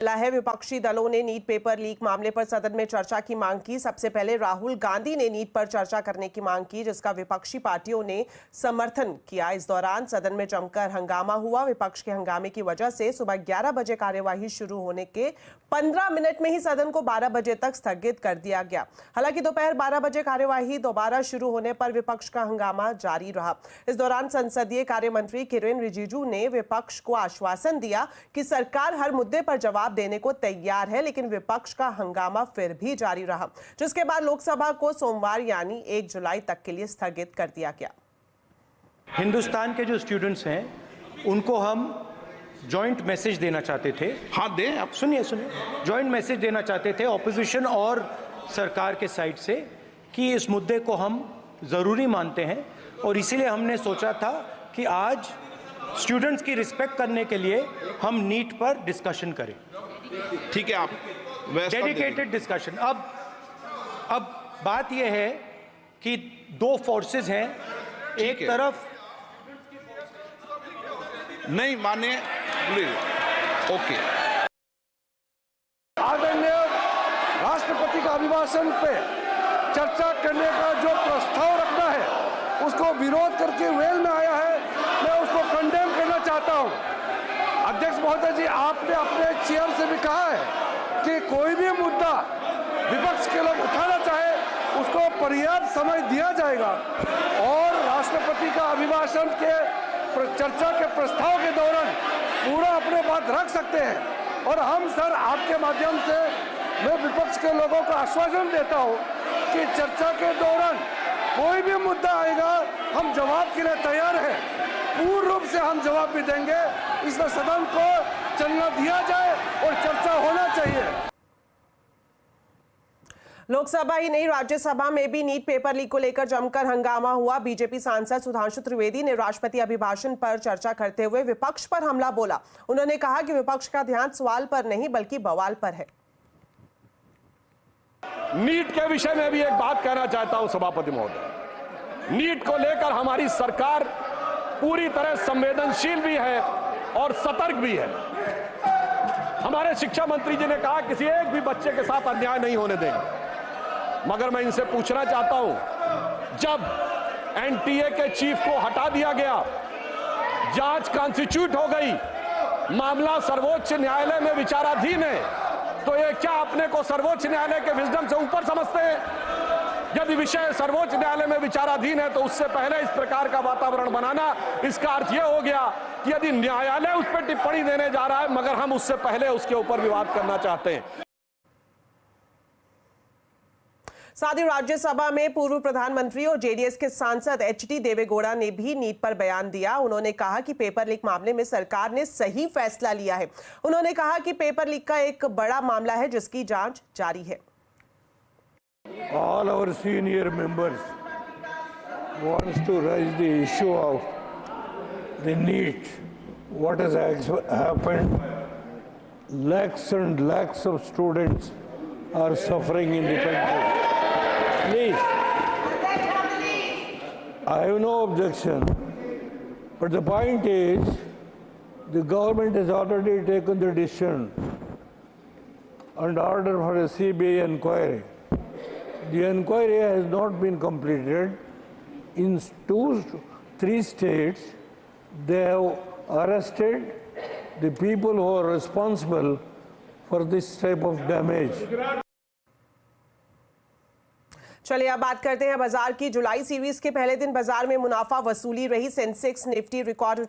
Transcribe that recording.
है। विपक्षी दलों ने नीट पेपर लीक मामले पर सदन में चर्चा की मांग की। सबसे पहले राहुल गांधी ने नीट पर चर्चा करने की मांग की, जिसका विपक्षी पार्टियों ने समर्थन किया। इस दौरान सदन में जमकर हंगामा हुआ। विपक्ष के हंगामे की वजह से सुबह 11 बजे कार्यवाही शुरू होने के 15 मिनट में ही सदन को 12 बजे तक स्थगित कर दिया गया। हालांकि दोपहर 12 बजे कार्यवाही दोबारा शुरू होने पर विपक्ष का हंगामा जारी रहा। इस दौरान संसदीय कार्य मंत्री किरेन रिजिजू ने विपक्ष को आश्वासन दिया कि सरकार हर मुद्दे पर जवाब देने को तैयार है, लेकिन विपक्ष का हंगामा फिर भी जारी रहा, जिसके बाद लोकसभा को सोमवार यानी 1 जुलाई तक के लिए स्थगित कर दिया गया। हिंदुस्तान के जो स्टूडेंट्स हैं उनको हम जॉइंट मैसेज देना चाहते थे। हाँ दें, आप सुनिए जॉइंट मैसेज देना चाहते थे ऑपोजिशन और सरकार के साइड से कि इस मुद्दे को हम जरूरी मानते हैं और इसीलिए हमने सोचा था कि आज स्टूडेंट्स की रिस्पेक्ट करने के लिए हम नीट पर डिस्कशन करें। ठीक है, आप डेडिकेटेड डिस्कशन। अब बात यह है कि दो फोर्सेस हैं, एक तरफ नहीं माने प्लीज। ओके, आदरणीय राष्ट्रपति का अभिभाषण पे चर्चा करने का जो प्रस्ताव रखना है उसको विरोध करके वेल में आया है, मैं उसको कंडेम करना चाहता हूं। अध्यक्ष महोदय जी, आपने अपने चेयर से भी कहा है कि कोई भी मुद्दा विपक्ष के लोग उठाना चाहे उसको पर्याप्त समय दिया जाएगा और राष्ट्रपति का अभिभाषण के चर्चा के प्रस्ताव के दौरान पूरा अपने बात रख सकते हैं। और हम सर आपके माध्यम से मैं विपक्ष के लोगों को आश्वासन देता हूं कि चर्चा के दौरान कोई भी मुद्दा आएगा हम जवाब के लिए तैयार हैं, पूर्ण रूप से हम जवाब भी देंगे। इसमें सदन को चलना दिया जाए और चर्चा होना चाहिए। लोकसभा ही नहीं, राज्यसभा में भी नीट पेपर लीक को लेकर जमकर हंगामा हुआ। बीजेपी सांसद सुधांशु त्रिवेदी ने राष्ट्रपति अभिभाषण पर चर्चा करते हुए विपक्ष पर हमला बोला। उन्होंने कहा कि विपक्ष का ध्यान सवाल पर नहीं बल्कि बवाल पर है। नीट के विषय में भी एक बात कहना चाहता हूं सभापति महोदय। नीट को लेकर हमारी सरकार पूरी तरह संवेदनशील भी है और सतर्क भी है। हमारे शिक्षा मंत्री जी ने कहा किसी एक भी बच्चे के साथ अन्याय नहीं होने देंगे, मगर मैं इनसे पूछना चाहता हूं, जब एनटीए के चीफ को हटा दिया गया, जांच कॉन्स्टिट्यूट हो गई, मामला सर्वोच्च न्यायालय में विचाराधीन है, तो ये क्या अपने को सर्वोच्च न्यायालय के विजडम से ऊपर समझते हैं? यदि विषय सर्वोच्च न्यायालय में विचाराधीन है तो उससे पहले इस प्रकार का वातावरण बनाना, इसका अर्थ यह हो गया कि यदि न्यायालय उस पर टिप्पणी देने जा रहा है मगर हम उससे पहले उसके ऊपर विवाद करना चाहते हैं। साथ ही राज्यसभा में पूर्व प्रधानमंत्री और जेडीएस के सांसद एचडी देवेगौड़ा ने भी नीट पर बयान दिया। उन्होंने कहा कि पेपर लीक मामले में सरकार ने सही फैसला लिया है। उन्होंने कहा कि पेपर लीक का एक बड़ा मामला है जिसकी जांच जारी है। All our senior members wants to raise the issue of the NEET. What has happened? Lakhs and lakhs of students are suffering in the country. Please, I have no objection, but the point is, the government has already taken the decision and order for a CBI inquiry. The inquiry has not been completed. In 2-3 states, they have arrested the people who are responsible for this type of damage. चलिए अब बात करते हैं बाजार की। जुलाई series के पहले दिन बाजार में मुनाफा वसूली रही। Sensex Nifty record